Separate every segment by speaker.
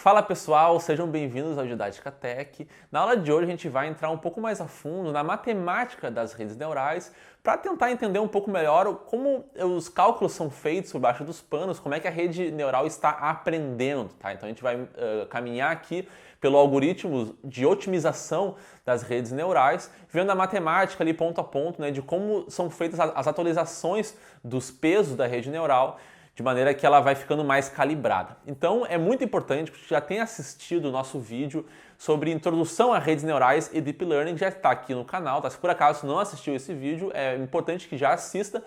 Speaker 1: Fala pessoal, sejam bem-vindos ao Didática Tech. Na aula de hoje a gente vai entrar um pouco mais a fundo na matemática das redes neurais para tentar entender um pouco melhor como os cálculos são feitos por baixo dos panos, como é que a rede neural está aprendendo, tá? Então a gente vai caminhar aqui pelo algoritmo de otimização das redes neurais, vendo a matemática ali ponto a ponto, né, de como são feitas as atualizações dos pesos da rede neural, de maneira que ela vai ficando mais calibrada. Então é muito importante que você já tenha assistido o nosso vídeo sobre introdução a redes neurais e Deep Learning, já está aqui no canal, tá? Se por acaso não assistiu esse vídeo, é importante que já assista,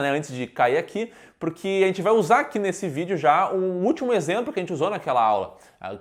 Speaker 1: né, antes de cair aqui, porque a gente vai usar aqui nesse vídeo já um último exemplo que a gente usou naquela aula,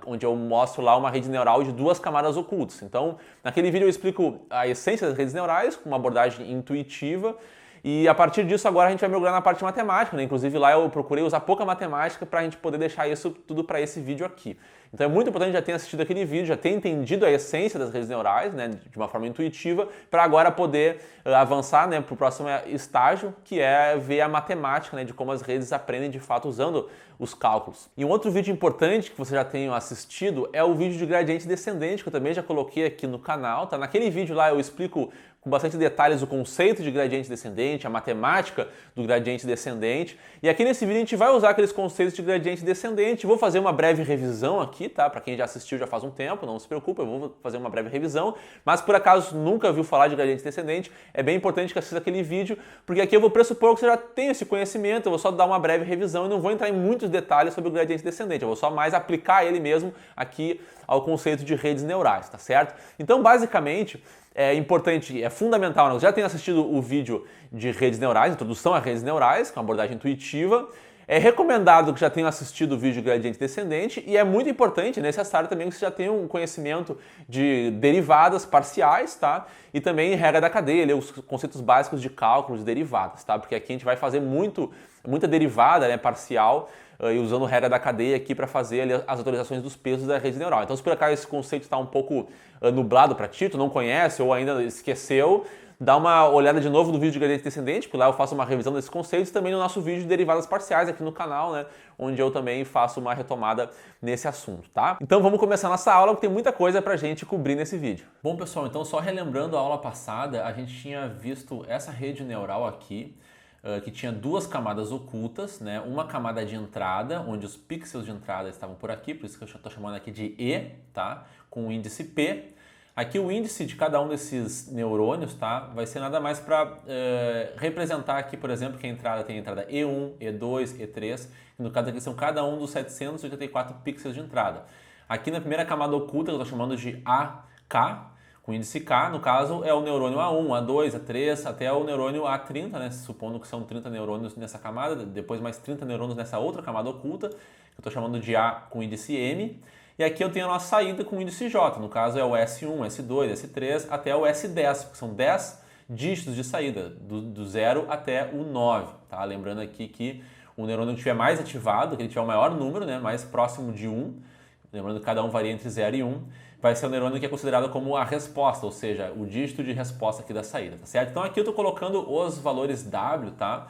Speaker 1: onde eu mostro lá uma rede neural de duas camadas ocultas. Então, naquele vídeo eu explico a essência das redes neurais, com uma abordagem intuitiva, e a partir disso agora a gente vai mergulhar na parte matemática, né? Inclusive lá eu procurei usar pouca matemática para a gente poder deixar isso tudo para esse vídeo aqui. Então é muito importante já ter assistido aquele vídeo, já ter entendido a essência das redes neurais, né, de uma forma intuitiva, para agora poder avançar, né, para o próximo estágio, que é ver a matemática, né, de como as redes aprendem de fato usando os cálculos. E um outro vídeo importante que você já tenha assistido é o vídeo de gradiente descendente, que eu também já coloquei aqui no canal, tá? Naquele vídeo lá eu explico com bastante detalhes o conceito de gradiente descendente, a matemática do gradiente descendente. E aqui nesse vídeo a gente vai usar aqueles conceitos de gradiente descendente. Vou fazer uma breve revisão aqui, tá? Para quem já assistiu já faz um tempo, não se preocupe, eu vou fazer uma breve revisão. Mas por acaso nunca ouviu falar de gradiente descendente, é bem importante que assista aquele vídeo, porque aqui eu vou pressupor que você já tem esse conhecimento, eu vou só dar uma breve revisão e não vou entrar em muitos detalhes sobre o gradiente descendente, eu vou só mais aplicar ele mesmo aqui ao conceito de redes neurais, tá certo? Então, basicamente, é importante, é fundamental, né? Eu já tenho assistido o vídeo de redes neurais, introdução a redes neurais, com abordagem intuitiva. É recomendado que já tenham assistido o vídeo de gradiente descendente e é muito importante, necessário também que você já tenha um conhecimento de derivadas parciais, tá? E também regra da cadeia, os conceitos básicos de cálculo de derivadas, tá? Porque aqui a gente vai fazer muita derivada, né, parcial, e usando regra da cadeia aqui para fazer ali as atualizações dos pesos da rede neural. Então, se por acaso esse conceito está um pouco nublado para ti, tu não conhece ou ainda esqueceu, dá uma olhada de novo no vídeo de gradiente descendente, porque lá eu faço uma revisão desses conceitos, e também no nosso vídeo de derivadas parciais aqui no canal, né, onde eu também faço uma retomada nesse assunto, tá? Então vamos começar nossa aula, porque tem muita coisa pra gente cobrir nesse vídeo. Bom, pessoal, então só relembrando a aula passada, a gente tinha visto essa rede neural aqui, que tinha duas camadas ocultas, né? Uma camada de entrada, onde os pixels de entrada estavam por aqui, por isso que eu estou chamando aqui de E, tá? Com o índice P. Aqui o índice de cada um desses neurônios, tá? Vai ser nada mais para representar aqui, por exemplo, que a entrada tem a entrada E1, E2, E3, que no caso aqui são cada um dos 784 pixels de entrada. Aqui na primeira camada oculta, eu estou chamando de AK, com índice K, no caso, é o neurônio A1, A2, A3, até o neurônio A30, né? Supondo que são 30 neurônios nessa camada, depois mais 30 neurônios nessa outra camada oculta, que eu estou chamando de A com índice M. E aqui eu tenho a nossa saída com índice J, no caso é o S1, S2, S3, até o S10, que são 10 dígitos de saída, do 0 até o 9. Tá? Lembrando aqui que o neurônio que estiver mais ativado, que ele tiver o maior número, né? Mais próximo de 1, lembrando que cada um varia entre 0 e 1, vai ser o neurônio que é considerado como a resposta, ou seja, o dígito de resposta aqui da saída, tá certo? Então aqui eu estou colocando os valores W, tá?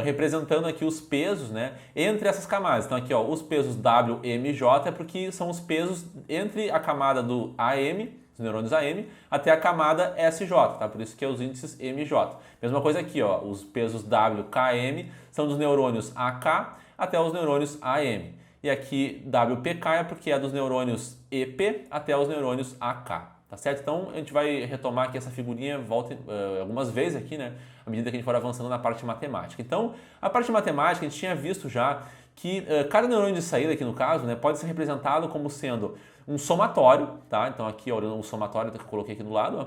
Speaker 1: Representando aqui os pesos, né, entre essas camadas. Então aqui, ó, os pesos W, M e J é porque são os pesos entre a camada do AM, os neurônios AM, até a camada SJ, tá? Por isso que é os índices M e J. Mesma coisa aqui, ó, os pesos W, K, M são dos neurônios AK até os neurônios AM. E aqui WPK é porque é dos neurônios EP até os neurônios AK, tá certo? Então a gente vai retomar aqui essa figurinha, volta algumas vezes aqui, né? À medida que a gente for avançando na parte matemática. Então, a parte matemática a gente tinha visto já que cada neurônio de saída aqui no caso, né, pode ser representado como sendo um somatório, tá? Então aqui, ó, o somatório que eu coloquei aqui do lado, ó,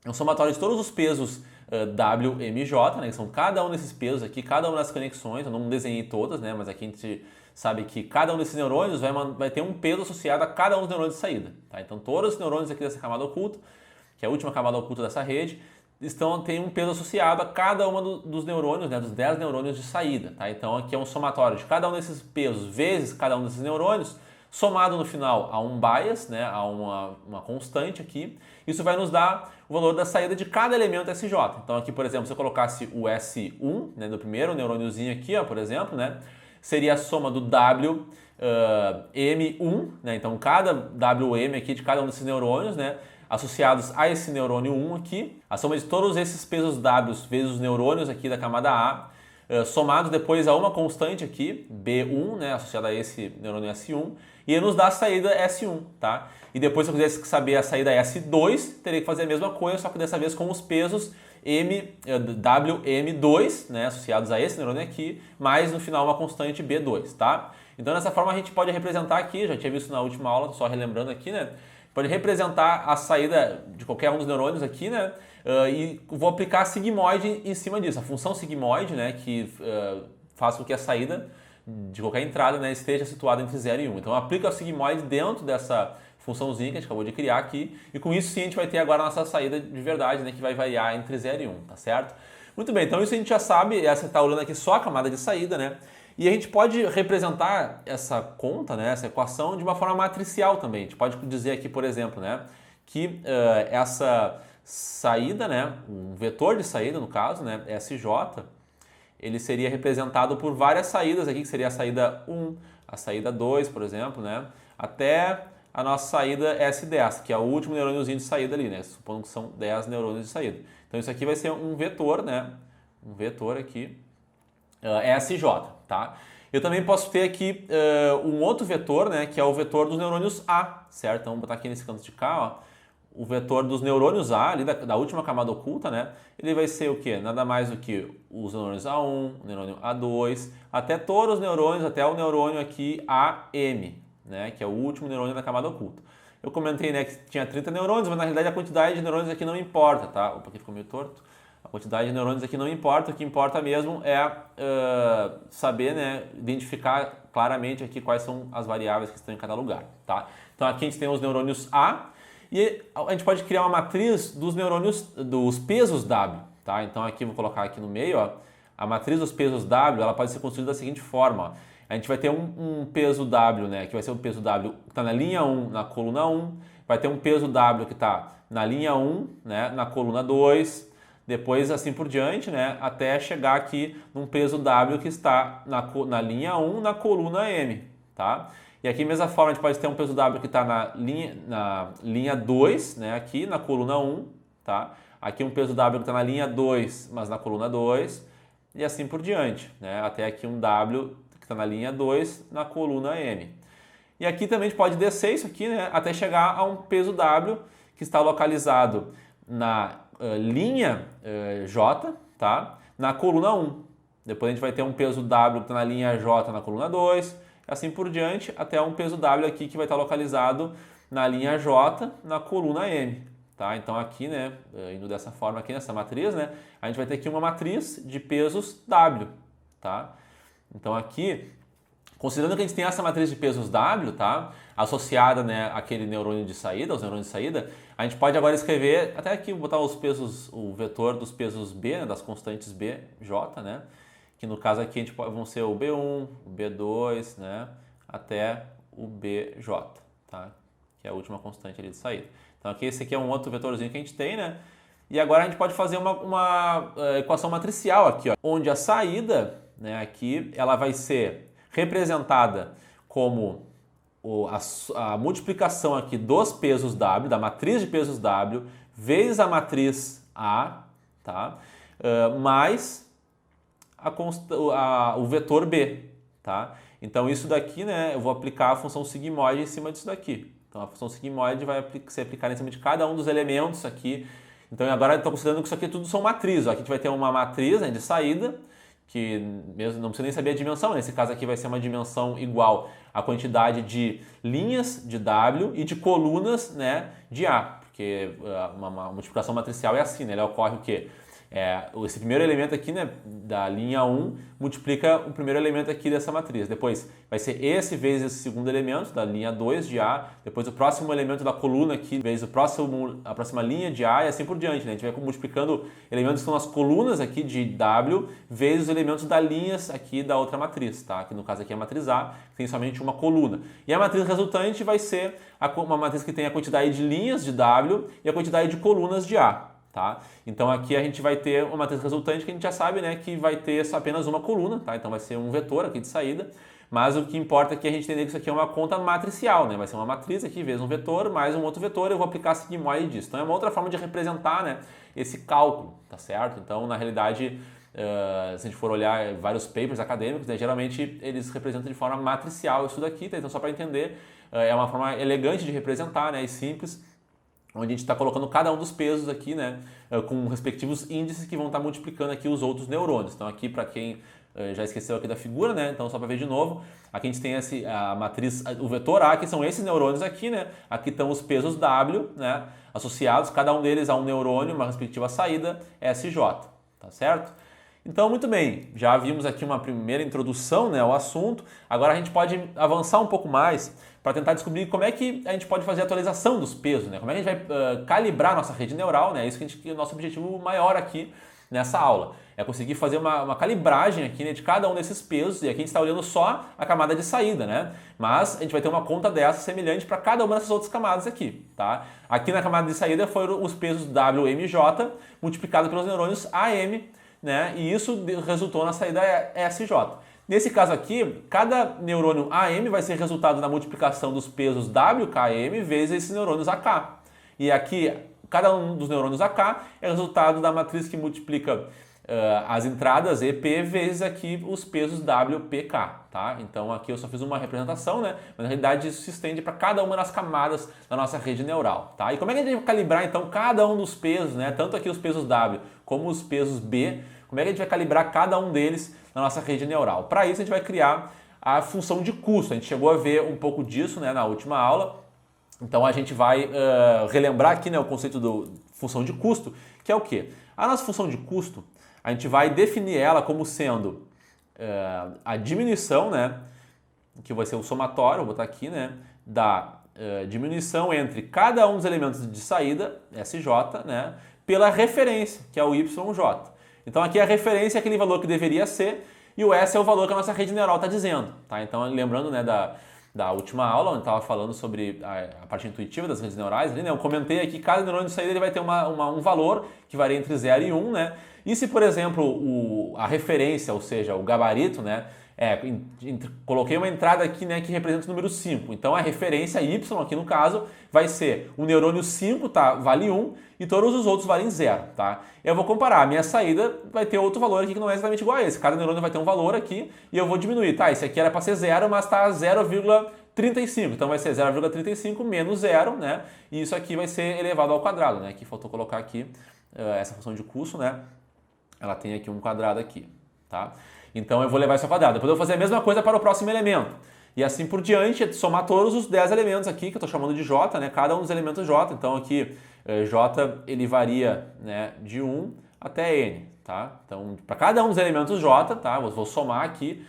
Speaker 1: é um somatório de todos os pesos W, M e J, né? Que são cada um desses pesos aqui, cada uma das conexões, eu não desenhei todas, né? Mas aqui a gente sabe que cada um desses neurônios vai ter um peso associado a cada um dos neurônios de saída. Tá? Então todos os neurônios aqui dessa camada oculta, que é a última camada oculta dessa rede, tem um peso associado a cada uma dos neurônios, né? Dos 10 neurônios de saída. Tá? Então aqui é um somatório de cada um desses pesos vezes cada um desses neurônios, somado no final a um bias, né? A uma constante aqui. Isso vai nos dar o valor da saída de cada elemento SJ. Então aqui, por exemplo, se eu colocasse o S1, né, do primeiro neurôniozinho aqui, ó, por exemplo, né? Seria a soma do W M1, né? Então cada WM aqui de cada um desses neurônios, né? Associados a esse neurônio 1 aqui, a soma de todos esses pesos W vezes os neurônios aqui da camada A, somados depois a uma constante aqui, B1, né, associada a esse neurônio S1, e ele nos dá a saída S1, tá? E depois, se eu quisesse saber a saída S2, teria que fazer a mesma coisa, só que dessa vez com os pesos WM2, né, associados a esse neurônio aqui, mais no final uma constante B2, tá? Então, dessa forma, a gente pode representar aqui, já tinha visto na última aula, só relembrando aqui, né? Pode representar a saída de qualquer um dos neurônios aqui, né? E vou aplicar a sigmoide em cima disso, a função sigmoide, né? Que faz com que a saída de qualquer entrada, né, esteja situada entre 0 e 1. Então, aplica a sigmoide dentro dessa funçãozinha que a gente acabou de criar aqui, e com isso sim a gente vai ter agora a nossa saída de verdade, né? Que vai variar entre 0 e 1, tá certo? Muito bem, então isso a gente já sabe, essa está olhando aqui só a camada de saída, né? E a gente pode representar essa conta, né, essa equação, de uma forma matricial também. A gente pode dizer aqui, por exemplo, né, que essa saída, né, um vetor de saída, no caso, né, SJ, ele seria representado por várias saídas aqui, que seria a saída 1, a saída 2, por exemplo, né, até a nossa saída S10, que é o último neurôniozinho de saída ali, né, supondo que são 10 neurônios de saída. Então isso aqui vai ser um vetor, né, um vetor aqui, SJ, tá? Eu também posso ter aqui um outro vetor, né, que é o vetor dos neurônios A, certo? Então, vou botar aqui nesse canto de cá, ó, o vetor dos neurônios A, ali da última camada oculta, né? Ele vai ser o quê? Nada mais do que os neurônios A1, o neurônio A2, até todos os neurônios, até o neurônio aqui AM, né, que é o último neurônio da camada oculta. Eu comentei, né, que tinha 30 neurônios, mas na realidade a quantidade de neurônios aqui não importa, tá? Opa, aqui ficou meio torto. A quantidade de neurônios aqui não importa, o que importa mesmo é saber, né, identificar claramente aqui quais são as variáveis que estão em cada lugar, tá? Então aqui a gente tem os neurônios A e a gente pode criar uma matriz dos neurônios, dos pesos W, tá? Então aqui eu vou colocar aqui no meio, ó, a matriz dos pesos W, ela pode ser construída da seguinte forma, ó. A gente vai ter um peso W, né, que vai ser o peso W que está na linha 1, na coluna 1, vai ter um peso W que está na linha 1, né, na coluna 2, depois assim por diante, né, até chegar aqui num peso W que está na linha 1, na coluna M, tá? E aqui, mesma forma, a gente pode ter um peso W que está na linha 2, né, aqui na coluna 1, tá? Aqui um peso W que está na linha 2, mas na coluna 2, e assim por diante, né, até aqui um W que está na linha 2, na coluna M. E aqui também a gente pode descer isso aqui, né, até chegar a um peso W que está localizado na linha J, tá? Na coluna 1. Depois a gente vai ter um peso W que está na linha J na coluna 2, assim por diante, até um peso W aqui que vai estar localizado na linha J na coluna M, tá? Então aqui, né, indo dessa forma aqui nessa matriz, né, a gente vai ter aqui uma matriz de pesos W, tá? Então aqui, considerando que a gente tem essa matriz de pesos W, tá, associada, né, àquele neurônio de saída, aos neurônios de saída, a gente pode agora escrever, até aqui botar os pesos, o vetor dos pesos B, né, das constantes B, J, né, que no caso aqui a gente vão ser o B1, o B2, né, até o BJ, tá, que é a última constante ali de saída. Então aqui esse aqui é um outro vetorzinho que a gente tem, né, e agora a gente pode fazer uma equação matricial aqui, ó, onde a saída, né, aqui, ela vai ser representada como a multiplicação aqui dos pesos W, da matriz de pesos W, vezes a matriz A, tá? Mais o vetor B, tá? Então isso daqui, né, eu vou aplicar a função sigmoide em cima disso daqui. Então a função sigmoide vai ser aplicada em cima de cada um dos elementos aqui. Então agora eu estou considerando que isso aqui tudo são matrizes. Aqui a gente vai ter uma matriz, né, de saída, que mesmo não precisa nem saber a dimensão, nesse caso aqui vai ser uma dimensão igual à quantidade de linhas de W e de colunas, né, de A, porque uma multiplicação matricial é assim, né, ela ocorre o quê? Esse primeiro elemento aqui, né, da linha 1 multiplica o primeiro elemento aqui dessa matriz. Depois vai ser esse vezes esse segundo elemento da linha 2 de A. Depois o próximo elemento da coluna aqui vezes a próxima linha de A e assim por diante, né? A gente vai multiplicando elementos que são as colunas aqui de W vezes os elementos da linhas aqui da outra matriz, tá? Que no caso aqui é a matriz A, que tem somente uma coluna. E a matriz resultante vai ser uma matriz que tem a quantidade de linhas de W e a quantidade de colunas de A. Tá? Então aqui a gente vai ter uma matriz resultante que a gente já sabe, né, que vai ter apenas uma coluna, tá? Então vai ser um vetor aqui de saída, mas o que importa aqui é a gente entender que isso aqui é uma conta matricial, né? Vai ser uma matriz aqui, vezes um vetor, mais um outro vetor, eu vou aplicar sigmoide disso. Então é uma outra forma de representar, né, esse cálculo, tá certo? Então, na realidade, se a gente for olhar vários papers acadêmicos, né, geralmente eles representam de forma matricial isso daqui, tá? Então só para entender, é uma forma elegante de representar, né, e simples, onde a gente está colocando cada um dos pesos aqui, né, com respectivos índices que vão estar multiplicando aqui os outros neurônios. Então aqui, para quem já esqueceu aqui da figura, né, então só para ver de novo, aqui a gente tem a matriz, o vetor A, que são esses neurônios aqui, né, aqui estão os pesos W, né, associados, cada um deles a um neurônio, uma respectiva saída, SJ, tá certo? Então, muito bem, já vimos aqui uma primeira introdução, né, ao assunto. Agora a gente pode avançar um pouco mais para tentar descobrir como é que a gente pode fazer a atualização dos pesos, né? Como é que a gente vai calibrar nossa rede neural, né? Isso que é o nosso objetivo maior aqui nessa aula. É conseguir fazer uma calibragem aqui, né, de cada um desses pesos, e aqui a gente está olhando só a camada de saída, né? Mas a gente vai ter uma conta dessa semelhante para cada uma dessas outras camadas aqui, tá? Aqui na camada de saída foram os pesos WMJ multiplicado pelos neurônios AM, né? E isso resultou na saída SJ. Nesse caso aqui, cada neurônio AM vai ser resultado da multiplicação dos pesos WKM vezes esses neurônios AK. E aqui, cada um dos neurônios AK é resultado da matriz que multiplica as entradas EP vezes aqui os pesos WPK, tá? Então aqui eu só fiz uma representação, né? Mas na realidade isso se estende para cada uma das camadas da nossa rede neural, tá? E como é que a gente vai calibrar então cada um dos pesos, né? Tanto aqui os pesos W como os pesos B, como é que a gente vai calibrar cada um deles na nossa rede neural? Para isso a gente vai criar a função de custo. A gente chegou a ver um pouco disso, né, na última aula. Então a gente vai relembrar aqui, né, o conceito de função de custo, que é o quê? A nossa função de custo, a gente vai definir ela como sendo a diminuição, né, que vai ser o somatório, vou botar aqui, né, da diminuição entre cada um dos elementos de saída, SJ, né, pela referência, que é o YJ. Então aqui a referência é aquele valor que deveria ser e o S é o valor que a nossa rede neural está dizendo, tá? Então lembrando, né, da última aula, onde estava falando sobre a parte intuitiva das redes neurais, ali, né, eu comentei aqui que cada neurônio de saída ele vai ter um valor que varia entre 0 e 1, né? E se, por exemplo, a referência, ou seja, o gabarito, né, coloquei uma entrada aqui, né, que representa o número 5. Então a referência Y aqui no caso vai ser o neurônio 5, tá, vale 1 e todos os outros valem 0, tá? Eu vou comparar, a minha saída vai ter outro valor aqui que não é exatamente igual a esse. Cada neurônio vai ter um valor aqui e eu vou diminuir, tá? Esse aqui era para ser 0, mas está 0,35. Então vai ser 0,35 menos 0, né? E isso aqui vai ser elevado ao quadrado, né? Aqui faltou colocar aqui essa função de custo, né? Ela tem aqui um quadrado aqui, tá? Então eu vou levar isso ao quadrado. Depois eu vou fazer a mesma coisa para o próximo elemento. E assim por diante, somar todos os 10 elementos aqui, que eu estou chamando de J, né? Cada um dos elementos J. Então aqui, J ele varia, né, de 1 até N, tá? Então para cada um dos elementos J, tá? Eu vou somar aqui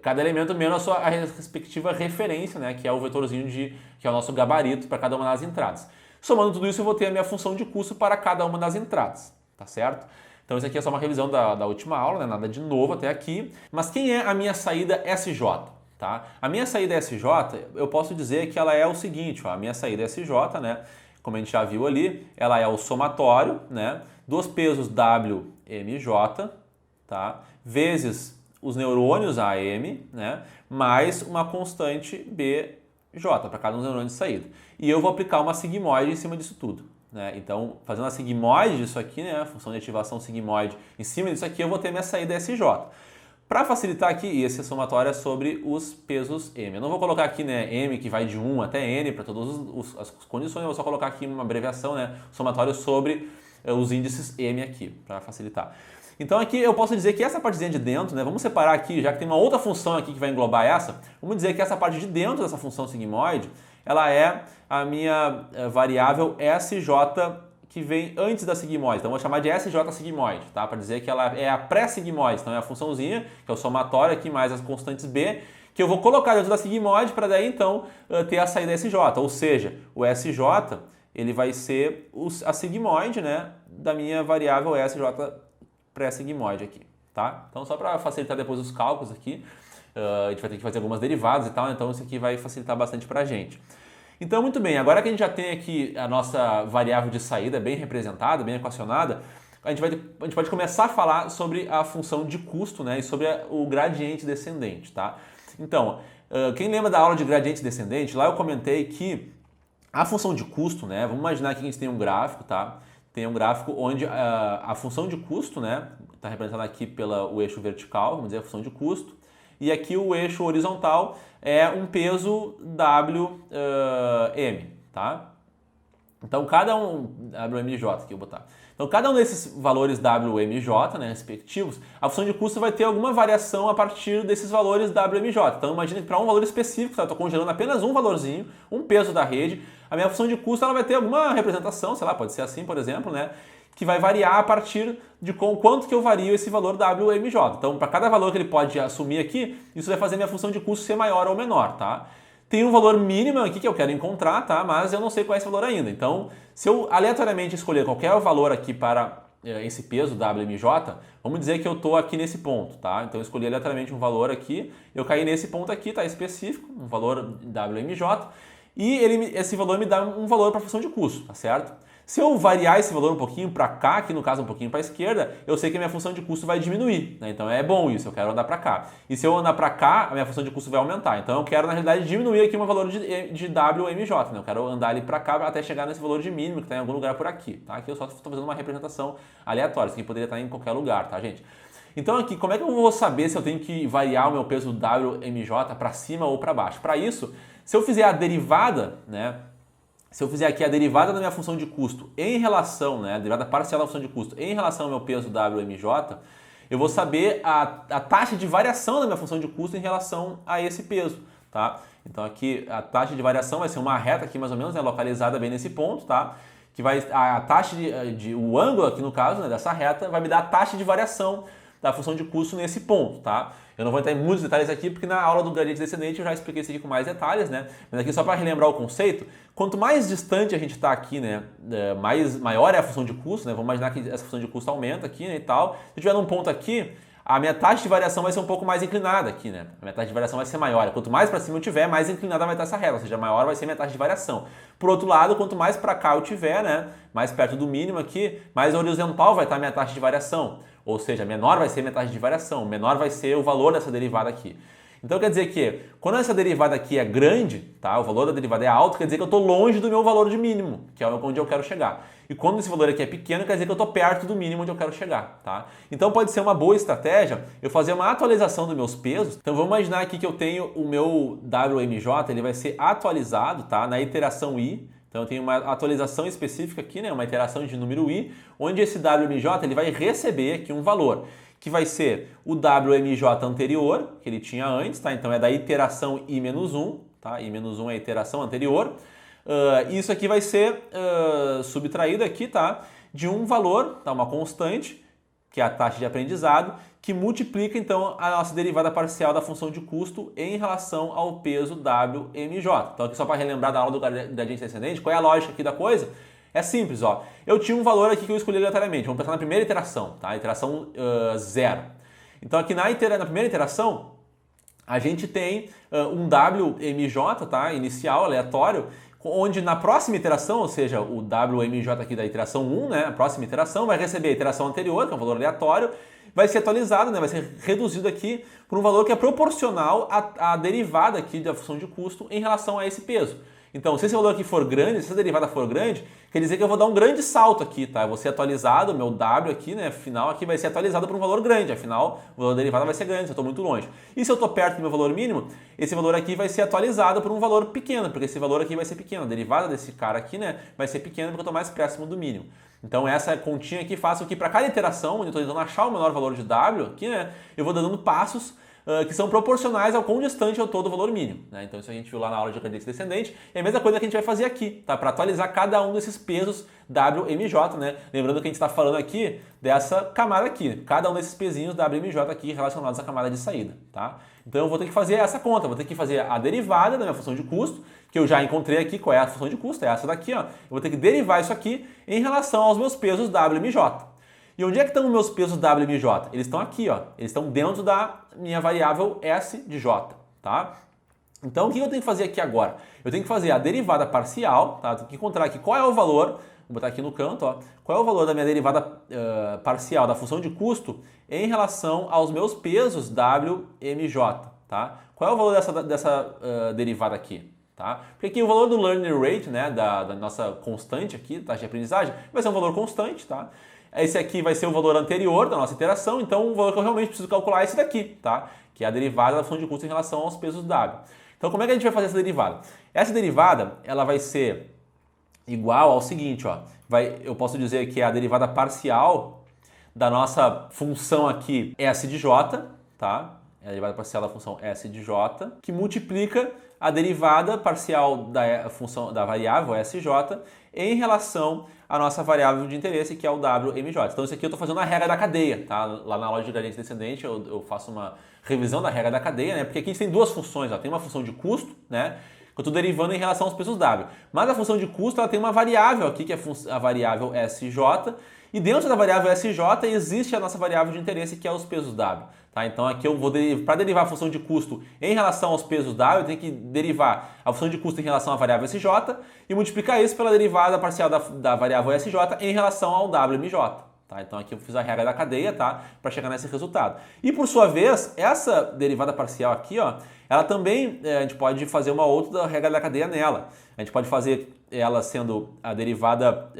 Speaker 1: cada elemento menos a respectiva referência, né? Que é o vetorzinho que é o nosso gabarito para cada uma das entradas. Somando tudo isso, eu vou ter a minha função de custo para cada uma das entradas, tá certo? Então isso aqui é só uma revisão da última aula, né? Nada de novo até aqui. Mas quem é a minha saída SJ? Tá? A minha saída SJ, eu posso dizer que ela é o seguinte, ó, a minha saída SJ, né? Como a gente já viu ali, ela é o somatório, né, dos pesos WMJ, tá? Vezes os neurônios AM, né, mais uma constante BJ para cada um dos neurônios de saída. E eu vou aplicar uma sigmoide em cima disso tudo. Né? Então, fazendo a sigmoide disso aqui, né, a função de ativação sigmoide em cima disso aqui, eu vou ter minha saída SJ. Para facilitar aqui, esse somatório é sobre os pesos M. Eu não vou colocar aqui, né, M que vai de 1 até N para todas as condições, eu vou só colocar aqui uma abreviação, né, somatório sobre os índices M aqui, para facilitar. Então aqui eu posso dizer que essa partezinha de dentro, né, vamos separar aqui, já que tem uma outra função aqui que vai englobar essa, vamos dizer que essa parte de dentro dessa função sigmoide, ela é a minha variável SJ que vem antes da sigmoide. Então, eu vou chamar de SJ sigmoide, tá? Para dizer que ela é a pré-sigmoide. Então, é a funçãozinha, que é o somatório aqui, mais as constantes B, que eu vou colocar dentro da sigmoide para daí, então, ter a saída SJ. Ou seja, o SJ, ele vai ser a sigmoide, né, da minha variável SJ pré-sigmoide aqui, tá? Então, só para facilitar depois os cálculos aqui, a gente vai ter que fazer algumas derivadas e tal, então isso aqui vai facilitar bastante para a gente. Então, muito bem, agora que a gente já tem aqui a nossa variável de saída bem representada, bem equacionada, a gente pode começar a falar sobre a função de custo, né, e sobre o gradiente descendente, tá? Então, quem lembra da aula de gradiente descendente, lá eu comentei que a função de custo, né? Vamos imaginar que a gente tem um gráfico, tá? Tem um gráfico onde a função de custo, né? Está representada aqui pelo eixo vertical, vamos dizer a função de custo. E aqui o eixo horizontal é um peso WM, tá? Então cada um, WMJ aqui eu vou botar. Então cada um desses valores WMJ, né, respectivos, a função de custo vai ter alguma variação a partir desses valores WMJ. Então imagina que para um valor específico, tá? Eu estou congelando apenas um valorzinho, um peso da rede, a minha função de custo ela vai ter alguma representação, sei lá, pode ser assim, por exemplo, né? Que vai variar a partir de quanto que eu vario esse valor WMJ. Então, para cada valor que ele pode assumir aqui, isso vai fazer minha função de custo ser maior ou menor, tá? Tem um valor mínimo aqui que eu quero encontrar, tá? Mas eu não sei qual é esse valor ainda. Então, se eu aleatoriamente escolher qualquer valor aqui para esse peso WMJ, vamos dizer que eu estou aqui nesse ponto, tá? Então, eu escolhi aleatoriamente um valor aqui, eu caí nesse ponto aqui, tá? Específico, um valor WMJ, e esse valor me dá um valor para a função de custo, tá certo? Se eu variar esse valor um pouquinho para cá, aqui no caso um pouquinho para a esquerda, eu sei que a minha função de custo vai diminuir, né? Então é bom isso, eu quero andar para cá. E se eu andar para cá, a minha função de custo vai aumentar. Então eu quero, na realidade, diminuir aqui o meu valor de WMJ, né? Eu quero andar ali para cá até chegar nesse valor de mínimo que está em algum lugar por aqui, tá? Aqui eu só estou fazendo uma representação aleatória, isso aqui poderia estar em qualquer lugar, tá, gente? Então aqui, como é que eu vou saber se eu tenho que variar o meu peso WMJ para cima ou para baixo? Para isso, se eu fizer a derivada, né? Se eu fizer aqui a derivada da minha função de custo em relação, né, a derivada parcial da função de custo em relação ao meu peso WMJ, eu vou saber a taxa de variação da minha função de custo em relação a esse peso, tá? Então aqui a taxa de variação vai ser uma reta aqui mais ou menos, né, localizada bem nesse ponto, tá? Que vai a taxa o ângulo aqui no caso, né, dessa reta vai me dar a taxa de variação da função de custo nesse ponto, tá? Eu não vou entrar em muitos detalhes aqui, porque na aula do gradiente descendente eu já expliquei isso aqui com mais detalhes, né? Mas aqui só para relembrar o conceito, quanto mais distante a gente está aqui, né, maior é a função de custo, né? Vamos imaginar que essa função de custo aumenta aqui, né, e tal. Se eu tiver num ponto aqui, a minha taxa de variação vai ser um pouco mais inclinada aqui, né? A minha taxa de variação vai ser maior. Quanto mais para cima eu tiver, mais inclinada vai estar essa reta, ou seja, maior vai ser a minha taxa de variação. Por outro lado, quanto mais para cá eu tiver, né, mais perto do mínimo aqui, mais horizontal vai estar a minha taxa de variação. Ou seja, menor vai ser a minha taxa de variação, menor vai ser o valor dessa derivada aqui. Então quer dizer que quando essa derivada aqui é grande, tá? O valor da derivada é alto, quer dizer que eu estou longe do meu valor de mínimo, que é onde eu quero chegar. E quando esse valor aqui é pequeno, quer dizer que eu estou perto do mínimo onde eu quero chegar, tá? Então pode ser uma boa estratégia eu fazer uma atualização dos meus pesos. Então vamos imaginar aqui que eu tenho o meu WMJ, ele vai ser atualizado, tá? Na iteração I. Então eu tenho uma atualização específica aqui, né? Uma iteração de número I, onde esse WMJ ele vai receber aqui um valor, que vai ser o WMJ anterior, que ele tinha antes, tá? Então é da iteração I-1, tá? I-1 é a iteração anterior. Isso aqui vai ser subtraído aqui, tá? De um valor, tá? Uma constante, que é a taxa de aprendizado, que multiplica então a nossa derivada parcial da função de custo em relação ao peso WMJ. Então aqui só para relembrar da aula do gradiente descendente, qual é a lógica aqui da coisa? É simples, ó. Eu tinha um valor aqui que eu escolhi aleatoriamente. Vamos pensar na primeira iteração, tá? Iteração 0. Então aqui na primeira iteração, a gente tem um WMJ, tá? Inicial, aleatório, onde na próxima iteração, ou seja, o WMJ aqui da iteração 1, né? A próxima iteração vai receber a iteração anterior, que é um valor aleatório, vai ser atualizado, né? Vai ser reduzido aqui por um valor que é proporcional à derivada aqui da função de custo em relação a esse peso. Então, se esse valor aqui for grande, se essa derivada for grande, quer dizer que eu vou dar um grande salto aqui, tá? Eu vou ser atualizado, o meu W aqui, né, final aqui vai ser atualizado por um valor grande, afinal, o valor da derivada vai ser grande, se eu estou muito longe. E se eu estou perto do meu valor mínimo, esse valor aqui vai ser atualizado por um valor pequeno, porque esse valor aqui vai ser pequeno, a derivada desse cara aqui, né, vai ser pequena porque eu estou mais próximo do mínimo. Então essa continha aqui faz com que para cada iteração, onde eu estou tentando achar o menor valor de W aqui, né, eu vou dando passos que são proporcionais ao quão distante eu estou do valor mínimo, né? Então isso a gente viu lá na aula de gradiente descendente. É a mesma coisa que a gente vai fazer aqui, tá? Para atualizar cada um desses pesos WMJ, né? Lembrando que a gente está falando aqui dessa camada aqui, cada um desses pezinhos WMJ aqui relacionados à camada de saída, tá? Então eu vou ter que fazer essa conta, vou ter que fazer a derivada da minha função de custo, que eu já encontrei aqui qual é a função de custo, é essa daqui, ó. Eu vou ter que derivar isso aqui em relação aos meus pesos WMJ. E onde é que estão os meus pesos WMJ? Eles estão aqui, ó. Eles estão dentro da minha variável S de J, tá? Então, o que eu tenho que fazer aqui agora? Eu tenho que fazer a derivada parcial, tá? Eu tenho que encontrar aqui qual é o valor, vou botar aqui no canto, ó. Qual é o valor da minha derivada parcial da função de custo em relação aos meus pesos WMJ, tá? Qual é o valor dessa derivada aqui? Tá? Porque aqui o valor do learning rate, né, da nossa constante aqui, taxa de aprendizagem, vai ser um valor constante, tá? Esse aqui vai ser o valor anterior da nossa iteração, então o valor que eu realmente preciso calcular é esse daqui, tá? Que é a derivada da função de custo em relação aos pesos W. Então como é que a gente vai fazer essa derivada? Essa derivada, ela vai ser igual ao seguinte, ó. Eu posso dizer que é a derivada parcial da nossa função aqui S de J, tá? É a derivada parcial da função S de J, que multiplica a derivada parcial da função da variável SJ em relação à nossa variável de interesse, que é o WMJ. Então isso aqui eu estou fazendo a regra da cadeia, tá? Lá na aula de gradiente descendente eu faço uma revisão da regra da cadeia, né? Porque aqui a gente tem duas funções, ó. Tem uma função de custo, né? Que eu estou derivando em relação aos pesos W. Mas a função de custo ela tem uma variável aqui, que é a variável SJ, e dentro da variável SJ existe a nossa variável de interesse, que é os pesos W. Tá? Então aqui eu vou para derivar a função de custo em relação aos pesos W, eu tenho que derivar a função de custo em relação à variável SJ e multiplicar isso pela derivada parcial da variável SJ em relação ao WMJ. Tá? Então aqui eu fiz a regra da cadeia, tá? Para chegar nesse resultado. E por sua vez, essa derivada parcial aqui, ó, ela também, a gente pode fazer uma outra regra da cadeia nela. A gente pode fazer ela sendo a derivada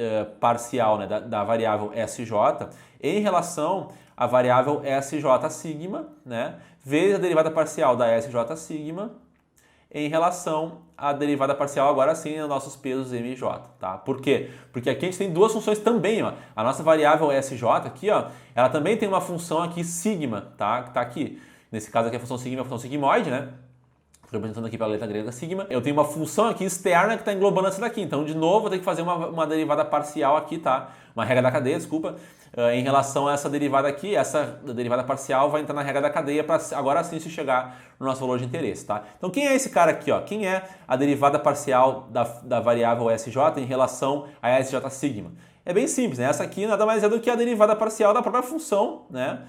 Speaker 1: parcial, né, da variável SJ em relação à variável SJ sigma, né, vezes a derivada parcial da SJ sigma em relação à derivada parcial agora sim nos nossos pesos MJ, tá? Por quê? Porque aqui a gente tem duas funções também, ó. A nossa variável SJ aqui, ó, ela também tem uma função aqui sigma, tá? Que tá aqui. Nesse caso aqui a função sigma é a função sigmoide, né? Estou representando aqui pela letra grega sigma. Eu tenho uma função aqui externa que está englobando essa daqui. Então, de novo, eu tenho que fazer uma derivada parcial aqui, tá? Uma regra da cadeia, desculpa, em relação a essa derivada aqui. Essa derivada parcial vai entrar na regra da cadeia para agora sim se chegar no nosso valor de interesse, tá? Então, quem é esse cara aqui, ó? Quem é a derivada parcial da variável SJ em relação a SJ sigma? É bem simples, né? Essa aqui nada mais é do que a derivada parcial da própria função, né?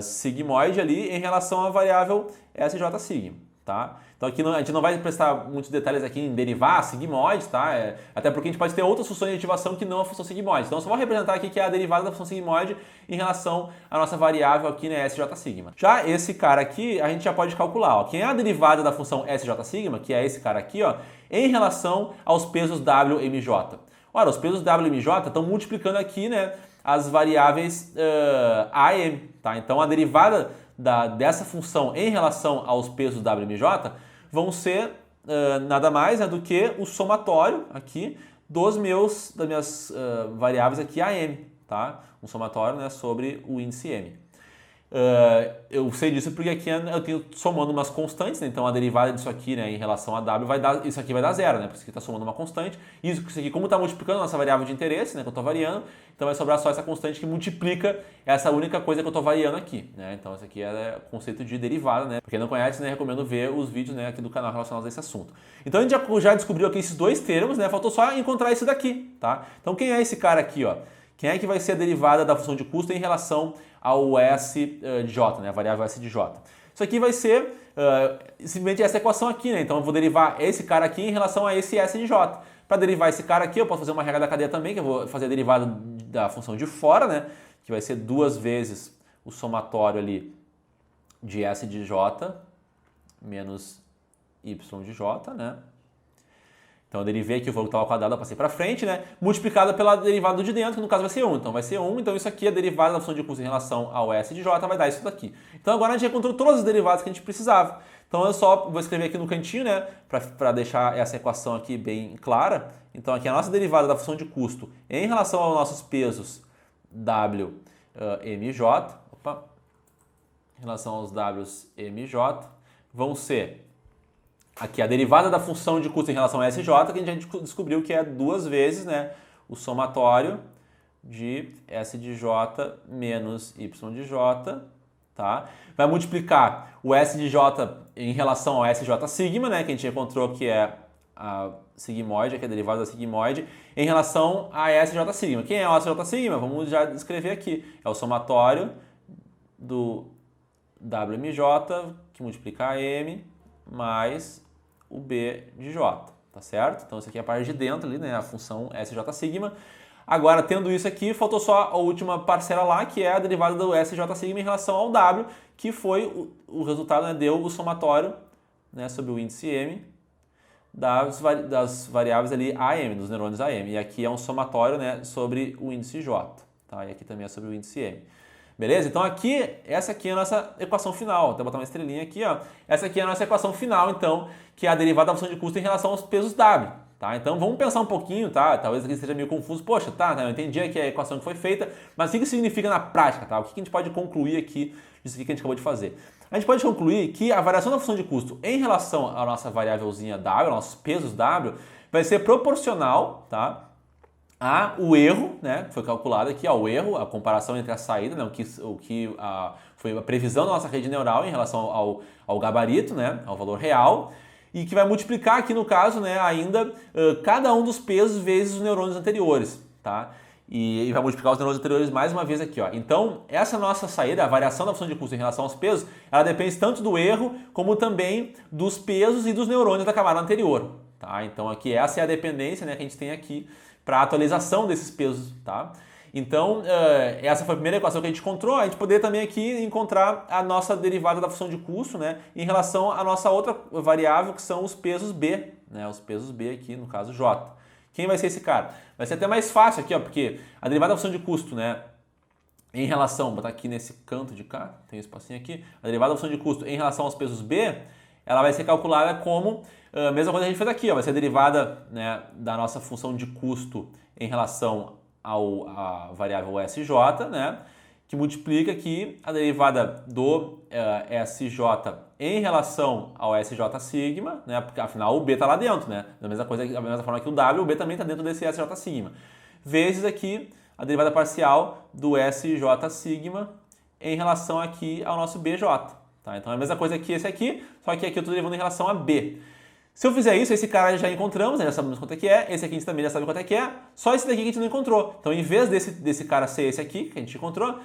Speaker 1: Sigmoide ali em relação à variável SJ sigma. Tá? Então aqui a gente não vai prestar muitos detalhes aqui em derivar sigmoide, tá? Até porque a gente pode ter outras funções de ativação que não a função sigmoide. Então eu só vou representar aqui que é a derivada da função sigmoide em relação à nossa variável aqui, né, SJ sigma. Já esse cara aqui a gente já pode calcular, ó, quem é a derivada da função SJ sigma, que é esse cara aqui, ó, em relação aos pesos WMJ. Ora, os pesos WMJ estão multiplicando aqui, né, as variáveis AM, tá? Então a derivada dessa função em relação aos pesos WMJ vão ser nada mais, né, do que o somatório aqui das minhas variáveis aqui AM, tá? Um somatório, né, sobre o índice M. Eu sei disso porque aqui eu tenho somando umas constantes, né? Então a derivada disso aqui, né, em relação a W isso aqui vai dar zero, né? Porque isso aqui está somando uma constante. Isso aqui, como está multiplicando a nossa variável de interesse, né, que eu estou variando, então vai sobrar só essa constante que multiplica essa única coisa que eu estou variando aqui, né? Então esse aqui é o conceito de derivada, né? Pra quem não conhece, né, recomendo ver os vídeos, né, aqui do canal relacionados a esse assunto. Então a gente já descobriu aqui esses dois termos, né? Faltou só encontrar esse daqui, tá? Então quem é esse cara aqui, ó? Quem é que vai ser a derivada da função de custo em relação ao S de J, né, a variável S de J? Isso aqui vai ser simplesmente essa equação aqui, né? Então eu vou derivar esse cara aqui em relação a esse S de J. Para derivar esse cara aqui, eu posso fazer uma regra da cadeia também, que eu vou fazer a derivada da função de fora, né? Que vai ser duas vezes o somatório ali de S de J menos Y de J, né? Então eu derivei aqui o valor que estava quadrado, eu passei para frente, né? Multiplicada pela derivada de dentro, que no caso vai ser 1. Então vai ser 1, então isso aqui é a derivada da função de custo em relação ao S de J, vai dar isso daqui. Então agora a gente encontrou todas as derivadas que a gente precisava. Então eu só vou escrever aqui no cantinho, né? Para deixar essa equação aqui bem clara. Então aqui a nossa derivada da função de custo em relação aos nossos pesos WMJ, em relação aos WMJ, vão ser aqui a derivada da função de custo em relação a SJ, que a gente já descobriu que é duas vezes, né, o somatório de S de J menos Y de J, tá? Vai multiplicar o S de J em relação ao SJ sigma, né, que a gente encontrou que é a sigmoide, que é a derivada da sigmoide, em relação a SJ sigma. Quem é o SJ sigma? Vamos já escrever aqui. É o somatório do WMJ, que multiplica a M, mais o B de J, tá certo? Então isso aqui é a parte de dentro ali, né, a função SJ sigma. Agora, tendo isso aqui, faltou só a última parcela lá, que é a derivada do SJ sigma em relação ao W, que foi o resultado, né, deu o somatório, né, sobre o índice M das variáveis ali AM, dos neurônios AM. E aqui é um somatório, né, sobre o índice J. Tá? E aqui também é sobre o índice M. Beleza? Então aqui, essa aqui é a nossa equação final. Vou botar uma estrelinha aqui, ó. Essa aqui é a nossa equação final, então, que é a derivada da função de custo em relação aos pesos W. Tá? Então vamos pensar um pouquinho, tá? Talvez aqui esteja meio confuso. Poxa, tá, eu entendi aqui a equação que foi feita, mas o que isso significa na prática, tá? O que a gente pode concluir aqui disso aqui que a gente acabou de fazer? A gente pode concluir que a variação da função de custo em relação à nossa variávelzinha W, nossos pesos W, vai ser proporcional, tá? O erro, né, que foi calculado aqui, o erro, a comparação entre a saída, né, foi a previsão da nossa rede neural em relação ao gabarito, né, ao valor real, e que vai multiplicar aqui no caso, né, ainda cada um dos pesos vezes os neurônios anteriores, tá? E vai multiplicar os neurônios anteriores mais uma vez aqui, ó. Então, essa nossa saída, a variação da função de custo em relação aos pesos, ela depende tanto do erro como também dos pesos e dos neurônios da camada anterior, tá? Então, aqui essa é a dependência, né, que a gente tem aqui para a atualização desses pesos, tá? Então, essa foi a primeira equação que a gente encontrou. A gente poderia também aqui encontrar a nossa derivada da função de custo, né, em relação à nossa outra variável, que são os pesos B, né, os pesos B aqui, no caso J. Quem vai ser esse cara? Vai ser até mais fácil aqui, ó, porque a derivada da função de custo, né, em relação, vou botar aqui nesse canto de cá, tem um espacinho aqui, a derivada da função de custo em relação aos pesos B, ela vai ser calculada como a mesma coisa que a gente fez aqui, ó, vai ser a derivada, né, da nossa função de custo em relação à variável SJ, né, que multiplica aqui a derivada do SJ em relação ao SJ sigma, né, porque afinal o B está lá dentro, né, da mesma forma que o W, o B também está dentro desse SJ sigma, vezes aqui a derivada parcial do SJ sigma em relação aqui ao nosso BJ. Tá? Então é a mesma coisa que esse aqui, só que aqui eu estou derivando em relação a B. Se eu fizer isso, esse cara já encontramos, né, já sabemos quanto é que é, esse aqui a gente também já sabe quanto é que é, só esse daqui que a gente não encontrou. Então, em vez desse cara ser esse aqui, que a gente encontrou,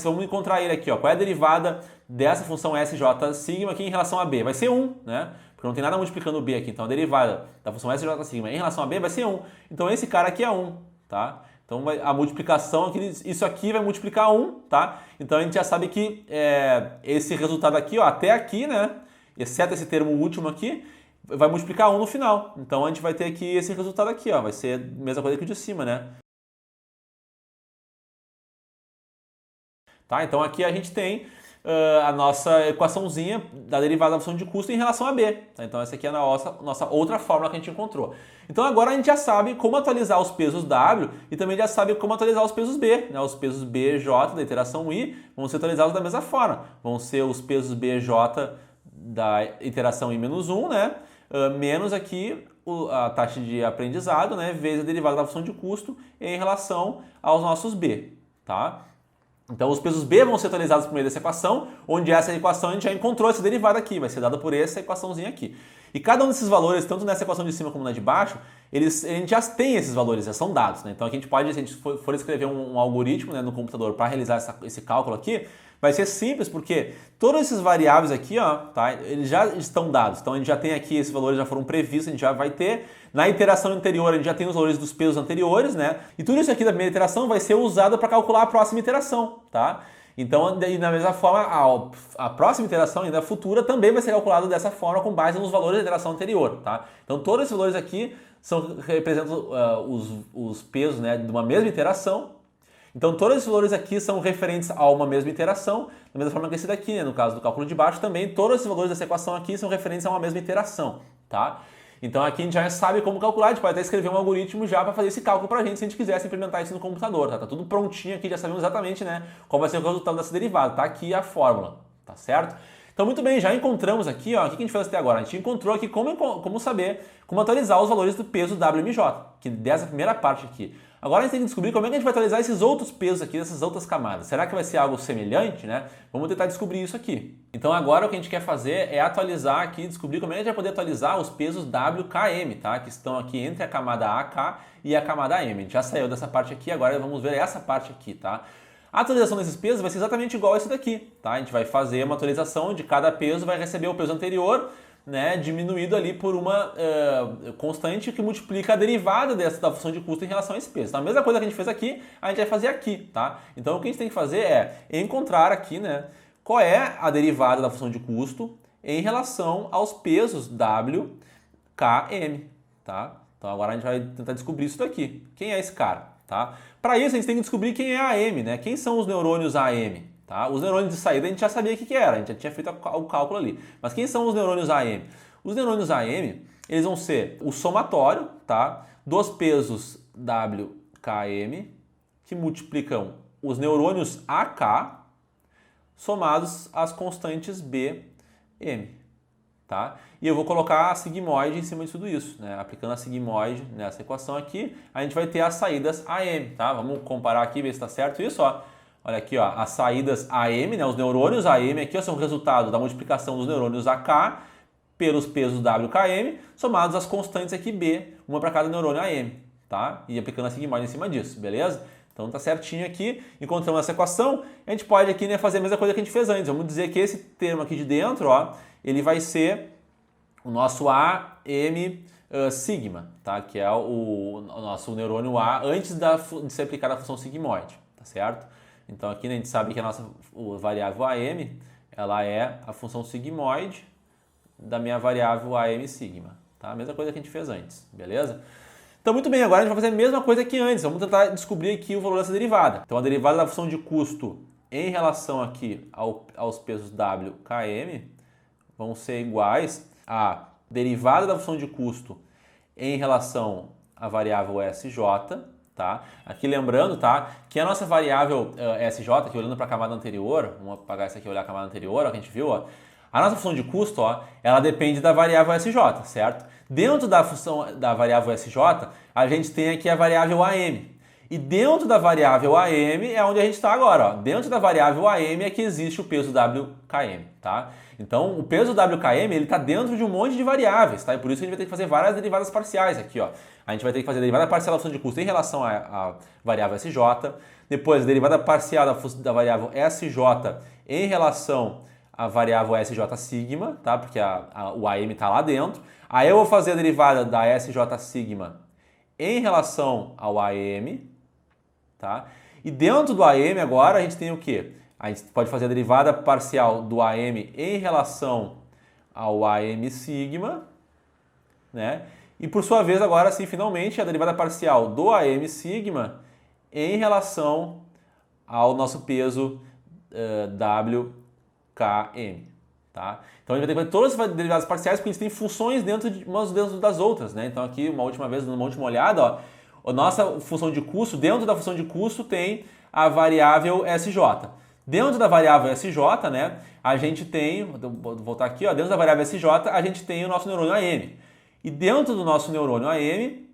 Speaker 1: vamos encontrar ele aqui, ó. Qual é a derivada dessa função SJ sigma aqui em relação a B? Vai ser 1, né? Porque não tem nada multiplicando o B aqui, então a derivada da função SJ sigma em relação a B vai ser 1. Então, esse cara aqui é 1, tá? Então, a multiplicação, isso aqui vai multiplicar 1, tá? Então, a gente já sabe que esse resultado aqui, ó, até aqui, né? Exceto esse termo último aqui, vai multiplicar 1 no final. Então, a gente vai ter aqui esse resultado aqui, ó. Vai ser a mesma coisa que o de cima, né? Tá? Então, aqui a gente tem a nossa equaçãozinha da derivada da função de custo em relação a B. Tá? Então, essa aqui é a nossa outra fórmula que a gente encontrou. Então, agora a gente já sabe como atualizar os pesos W e também já sabe como atualizar os pesos B. Né? Os pesos BJ da iteração I vão ser atualizados da mesma forma. Vão ser os pesos BJ da iteração I-1, né? Menos aqui a taxa de aprendizado, né? Vezes a derivada da função de custo em relação aos nossos B. Tá? Então, os pesos B vão ser atualizados por meio dessa equação, onde essa equação a gente já encontrou essa derivada aqui, vai ser dada por essa equaçãozinha aqui. E cada um desses valores, tanto nessa equação de cima como na de baixo, a gente já tem esses valores, já são dados. Né? Então, aqui a gente pode, se a gente for escrever um algoritmo, né, no computador para realizar esse cálculo aqui, vai ser simples, porque todos esses variáveis aqui, ó, tá, eles já estão dados. Então, a gente já tem aqui, esses valores já foram previstos, a gente já vai ter. Na iteração anterior, a gente já tem os valores dos pesos anteriores, né? E tudo isso aqui da primeira iteração vai ser usado para calcular a próxima iteração, tá? Então, da mesma forma, a próxima iteração, ainda futura, também vai ser calculada dessa forma com base nos valores da iteração anterior, tá? Então, todos esses valores aqui representam os pesos, né, de uma mesma iteração. Então, todos esses valores aqui são referentes a uma mesma iteração, da mesma forma que esse daqui, né? No caso do cálculo de baixo também, todos esses valores dessa equação aqui são referentes a uma mesma iteração, tá? Então aqui a gente já sabe como calcular, a gente pode até escrever um algoritmo já para fazer esse cálculo para a gente, se a gente quisesse implementar isso no computador, tá? Tá tudo prontinho aqui, já sabemos exatamente, né, qual vai ser o resultado dessa derivada, tá aqui a fórmula, tá certo? Então muito bem, já encontramos aqui, ó, o que a gente fez até agora? A gente encontrou aqui como saber, como atualizar os valores do peso WMJ, que dessa primeira parte aqui. Agora a gente tem que descobrir como é que a gente vai atualizar esses outros pesos aqui, dessas outras camadas. Será que vai ser algo semelhante, né? Vamos tentar descobrir isso aqui. Então agora o que a gente quer fazer é atualizar aqui, descobrir como é que a gente vai poder atualizar os pesos WKM, tá? Que estão aqui entre a camada AK e a camada M. A gente já saiu dessa parte aqui, agora vamos ver essa parte aqui, tá? A atualização desses pesos vai ser exatamente igual a esse daqui, tá? A gente vai fazer uma atualização de cada peso, vai receber o peso anterior, né, diminuído ali por uma constante que multiplica a derivada da função de custo em relação a esse peso. Então, a mesma coisa que a gente fez aqui, a gente vai fazer aqui, tá? Então, o que a gente tem que fazer é encontrar aqui, né, qual é a derivada da função de custo em relação aos pesos W, K, M, tá? Então, agora a gente vai tentar descobrir isso daqui. Quem é esse cara, tá? Para isso, a gente tem que descobrir quem é a M, né? Quem são os neurônios AM? Tá? Os neurônios de saída a gente já sabia o que era, a gente já tinha feito o cálculo ali. Mas quem são os neurônios AM? Os neurônios AM, eles vão ser o somatório, tá, dos pesos W, K, M, que multiplicam os neurônios AK somados às constantes B, M. Tá? E eu vou colocar a sigmoide em cima de tudo isso, né? Aplicando a sigmoide nessa equação aqui, a gente vai ter as saídas AM. Tá? Vamos comparar aqui, ver se está certo isso, ó. Olha aqui, ó, as saídas AM, né, os neurônios AM aqui ó, são o resultado da multiplicação dos neurônios AK pelos pesos WKM, somados às constantes aqui B, uma para cada neurônio AM, tá? E aplicando a sigmoide em cima disso, beleza? Então tá certinho aqui, encontramos essa equação, a gente pode aqui, né, fazer a mesma coisa que a gente fez antes. Vamos dizer que esse termo aqui de dentro, ó, ele vai ser o nosso AM sigma, tá? Que é o nosso neurônio A antes de ser aplicada a função sigmoide, tá certo? Então aqui, né, a gente sabe que a nossa variável AM, ela é a função sigmoide da minha variável AM sigma, tá? A mesma coisa que a gente fez antes, beleza? Então muito bem, agora a gente vai fazer a mesma coisa que antes, vamos tentar descobrir aqui o valor dessa derivada. Então a derivada da função de custo em relação aqui aos pesos W, KM, vão ser iguais a derivada da função de custo em relação à variável SJ, tá? Aqui lembrando, tá, que a nossa variável SJ, aqui olhando para a camada anterior, vamos apagar essa aqui e olhar a camada anterior, ó, que a gente viu, ó, a nossa função de custo, ó, ela depende da variável SJ, certo? Dentro da função da variável SJ, a gente tem aqui a variável AM. E dentro da variável AM é onde a gente está agora, ó. Dentro da variável AM é que existe o peso WKM, tá? Então, o peso WKM, ele está dentro de um monte de variáveis, tá? E por isso a gente vai ter que fazer várias derivadas parciais aqui, ó. A gente vai ter que fazer a derivada parcial da função de custo em relação à variável SJ, depois a derivada parcial da variável SJ em relação à variável SJ sigma, tá? Porque o AM está lá dentro. Aí eu vou fazer a derivada da SJ sigma em relação ao AM, tá? E dentro do AM agora a gente tem o quê? A gente pode fazer a derivada parcial do AM em relação ao AM sigma, né? E por sua vez agora sim, finalmente, a derivada parcial do AM sigma em relação ao nosso peso WKM, tá? Então a gente vai ter que fazer todas as derivadas parciais porque eles têm funções dentro das outras, né? Então aqui, uma última vez, dando uma última olhada, ó, a nossa função de custo, dentro da função de custo tem a variável SJ. Dentro da variável SJ, né, a gente tem, vou voltar aqui, ó, dentro da variável SJ, a gente tem o nosso neurônio AM. E dentro do nosso neurônio AM,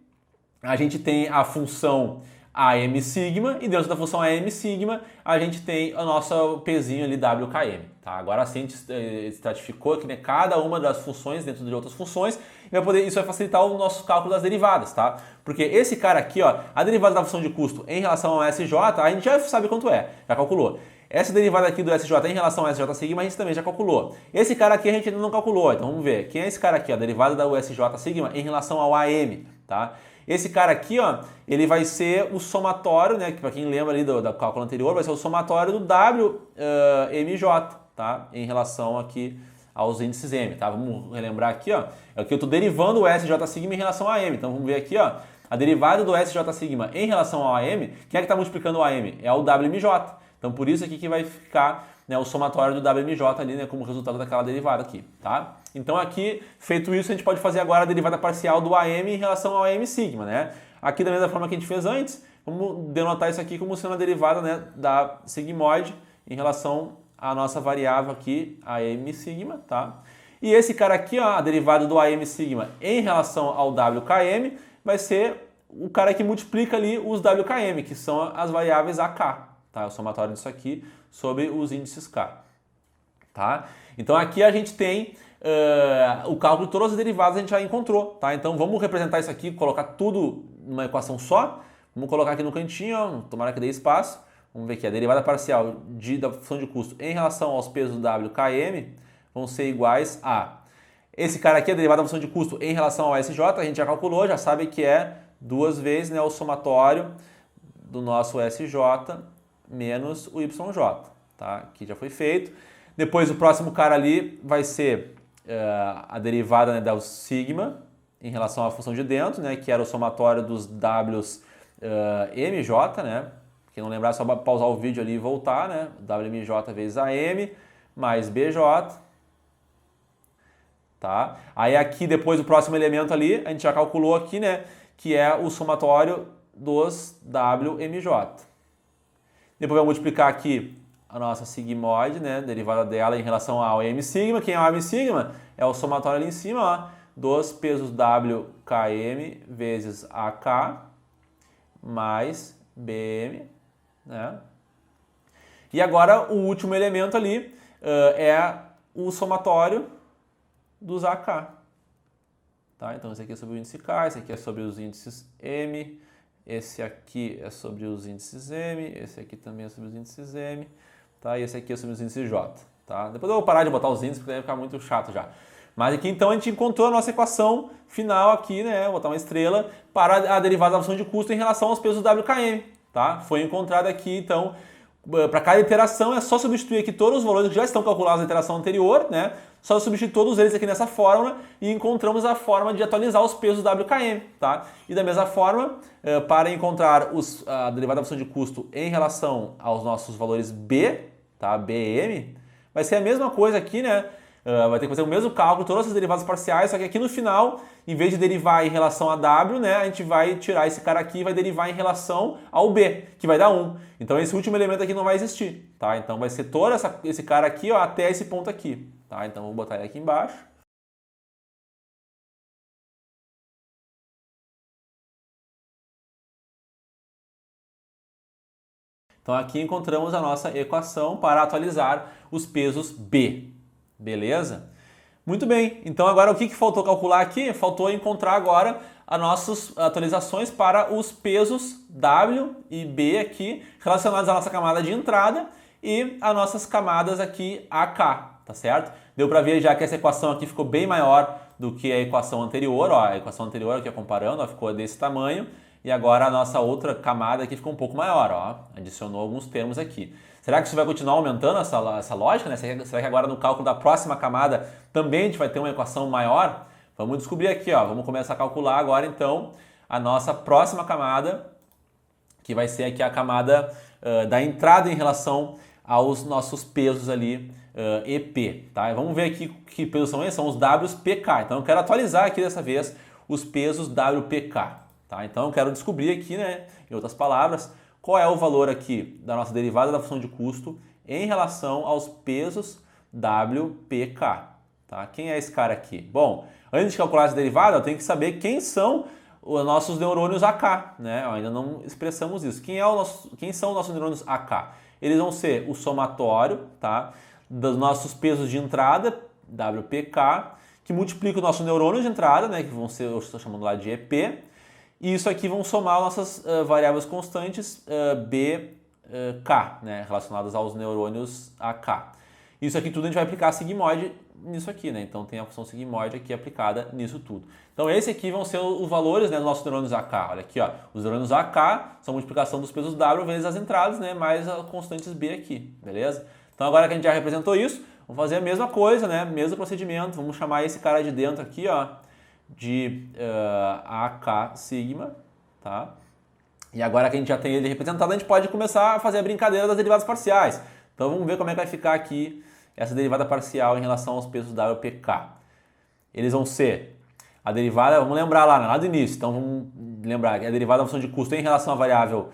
Speaker 1: a gente tem a função AM sigma, e dentro da função AM sigma, a gente tem o nosso pezinho ali WKM. Tá? Agora sim, a gente estratificou aqui, né, cada uma das funções dentro de outras funções, e isso vai facilitar o nosso cálculo das derivadas, tá? Porque esse cara aqui, ó, a derivada da função de custo em relação ao SJ, a gente já sabe quanto é, já calculou. Essa derivada aqui do SJ em relação ao SJ sigma a gente também já calculou. Esse cara aqui a gente ainda não calculou, então vamos ver. Quem é esse cara aqui? A derivada da USJ sigma em relação ao AM, tá? Esse cara aqui, ó, ele vai ser o somatório, né, que para quem lembra ali do cálculo anterior, vai ser o somatório do WMJ, tá? Em relação aqui aos índices M, tá? Vamos relembrar aqui, ó. É que eu estou derivando o SJ sigma em relação ao AM. Então vamos ver aqui, ó. A derivada do SJ sigma em relação ao AM, quem é que está multiplicando o AM? É o WMJ. Então, por isso aqui que vai ficar, né, o somatório do WMJ ali, né, como resultado daquela derivada aqui, tá? Então, aqui, feito isso, a gente pode fazer agora a derivada parcial do AM em relação ao AM sigma, né? Aqui, da mesma forma que a gente fez antes, vamos denotar isso aqui como sendo a derivada, né, da sigmoide em relação à nossa variável aqui, AM sigma, tá? E esse cara aqui, ó, a derivada do AM sigma em relação ao WKM, vai ser o cara que multiplica ali os WKM, que são as variáveis AK. Tá? O somatório disso aqui sobre os índices K. Tá? Então aqui a gente tem o cálculo de todas as derivadas a gente já encontrou. Tá? Então vamos representar isso aqui, colocar tudo numa equação só. Vamos colocar aqui no cantinho, ó, tomara que dê espaço. Vamos ver aqui, a derivada parcial da função de custo em relação aos pesos WKM vão ser iguais a Esse cara aqui, a derivada da função de custo em relação ao SJ, a gente já calculou, já sabe que é 2 vezes, né, o somatório do nosso SJ menos o YJ, tá? Que já foi feito. Depois o próximo cara ali vai ser a derivada, né, da sigma em relação à função de dentro, né, que era o somatório dos Ws MJ, né? Quem não lembrar é só pausar o vídeo ali e voltar, né? WMJ vezes AM mais BJ, tá? Aí aqui depois o próximo elemento ali, a gente já calculou aqui, né, que é o somatório dos WMJ. Depois vai multiplicar aqui a nossa sigmoide, né, derivada dela em relação ao M sigma. Quem é o M sigma? É o somatório ali em cima, ó, dos pesos WKM vezes AK mais BM, né? E agora o último elemento ali é o somatório dos AK. Tá? Então esse aqui é sobre o índice K, esse aqui é sobre os índices M, esse aqui é sobre os índices M, esse aqui também é sobre os índices M, tá? E esse aqui é sobre os índices J. Tá? Depois eu vou parar de botar os índices porque vai ficar muito chato já. Mas aqui então a gente encontrou a nossa equação final aqui, né? Vou botar uma estrela para a derivada da função de custo em relação aos pesos WKM. Tá? Foi encontrada aqui então, para cada iteração é só substituir aqui todos os valores que já estão calculados na iteração anterior, né? Só substituir todos eles aqui nessa fórmula e encontramos a forma de atualizar os pesos WKM, tá? E da mesma forma, para encontrar a derivada da função de custo em relação aos nossos valores B, tá? BM, vai ser a mesma coisa aqui, né? Vai ter que fazer o mesmo cálculo, todas essas derivadas parciais, só que aqui no final, em vez de derivar em relação a W, né, a gente vai tirar esse cara aqui e vai derivar em relação ao B, que vai dar 1. Então esse último elemento aqui não vai existir, tá? Então vai ser todo esse cara aqui, ó, até esse ponto aqui, tá? Então vou botar ele aqui embaixo. Então aqui encontramos a nossa equação para atualizar os pesos B, beleza? Muito bem, então agora o que faltou calcular aqui? Faltou encontrar agora as nossas atualizações para os pesos W e B aqui relacionados à nossa camada de entrada e as nossas camadas aqui AK, tá certo? Deu para ver já que essa equação aqui ficou bem maior do que a equação anterior, ó, a equação anterior aqui comparando, ó, ficou desse tamanho e agora a nossa outra camada aqui ficou um pouco maior, ó, adicionou alguns termos aqui. Será que isso vai continuar aumentando essa lógica, né? Será que agora no cálculo da próxima camada também a gente vai ter uma equação maior? Vamos descobrir aqui, ó. Vamos começar a calcular agora então a nossa próxima camada, que vai ser aqui a camada da entrada em relação aos nossos pesos ali EP, tá? E vamos ver aqui que pesos são esses, são os WPK. Então eu quero atualizar aqui dessa vez os pesos WPK, tá? Então eu quero descobrir aqui, né, em outras palavras, qual é o valor aqui da nossa derivada da função de custo em relação aos pesos WPK, tá? Quem é esse cara aqui? Bom, antes de calcular essa derivada, eu tenho que saber quem são os nossos neurônios AK, né? Ainda não expressamos isso. Quem são os nossos neurônios AK? Eles vão ser o somatório, tá, dos nossos pesos de entrada, WPK, que multiplica o nosso neurônio de entrada, né, que vão ser, eu estou chamando lá de EP, e isso aqui vão somar nossas variáveis constantes BK, né, relacionadas aos neurônios AK. Isso aqui tudo a gente vai aplicar a sigmoide nisso aqui, né? Então tem a função sigmoide aqui aplicada nisso tudo. Então esse aqui vão ser os valores, né, dos nossos neurônios AK. Olha aqui, ó, os neurônios AK são a multiplicação dos pesos W vezes as entradas, né, mais as constantes B aqui, beleza? Então agora que a gente já representou isso, vamos fazer a mesma coisa, né, mesmo procedimento. Vamos chamar esse cara de dentro aqui, ó, de AK sigma, tá? E agora que a gente já tem ele representado, a gente pode começar a fazer a brincadeira das derivadas parciais. Então vamos ver como é que vai ficar aqui essa derivada parcial em relação aos pesos WPK. Eles vão ser a derivada, vamos lembrar lá do início, então vamos lembrar que é a derivada da função de custo em relação à variável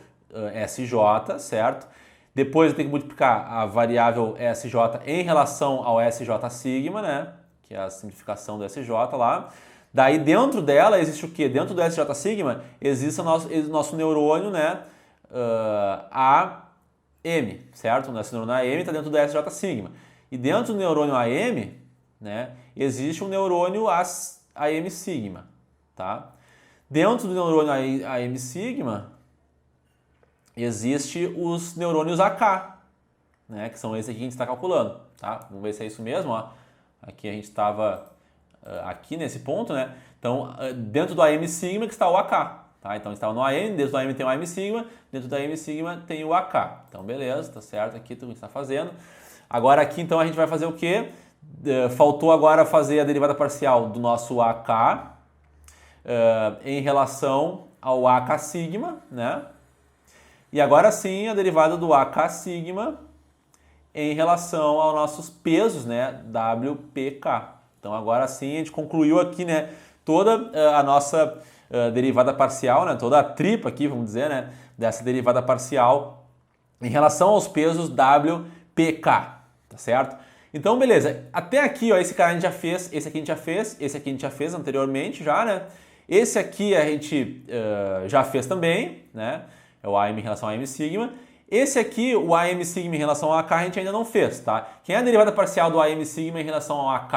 Speaker 1: SJ, certo? Depois eu tenho que multiplicar a variável SJ em relação ao SJ sigma, né? Que é a simplificação do SJ lá. Daí dentro dela existe o quê? Dentro do SJ sigma existe o nosso neurônio, né? AM, certo? O nosso neurônio AM está dentro do SJ sigma. E dentro do neurônio AM, né, existe um neurônio AM sigma, tá? Dentro do neurônio AM sigma existe os neurônios AK, né, que são esses aqui que a gente está calculando, tá? Vamos ver se é isso mesmo, ó. Aqui a gente estava aqui nesse ponto, né? Então, dentro do AM sigma que está o AK, tá? Então, está no AM, dentro do AM tem o AM sigma, dentro do AM sigma tem o AK. Então, beleza, tá certo aqui tudo que a gente está fazendo. Agora aqui, então, a gente vai fazer o quê? Faltou agora fazer a derivada parcial do nosso AK em relação ao AK sigma, né? E agora sim a derivada do AK sigma em relação aos nossos pesos, né? WPK. Então agora sim a gente concluiu aqui, né? Toda a nossa derivada parcial, né? Toda a tripa aqui, vamos dizer, né? Dessa derivada parcial em relação aos pesos WPK, tá certo? Então, beleza. Até aqui, ó, esse cara a gente já fez, esse aqui a gente já fez, esse aqui a gente já fez anteriormente já, né? Esse aqui a gente já fez também, né? É o AM em relação ao AM sigma. Esse aqui, o AM sigma em relação ao AK, a gente ainda não fez, tá? Quem é a derivada parcial do AM sigma em relação ao AK?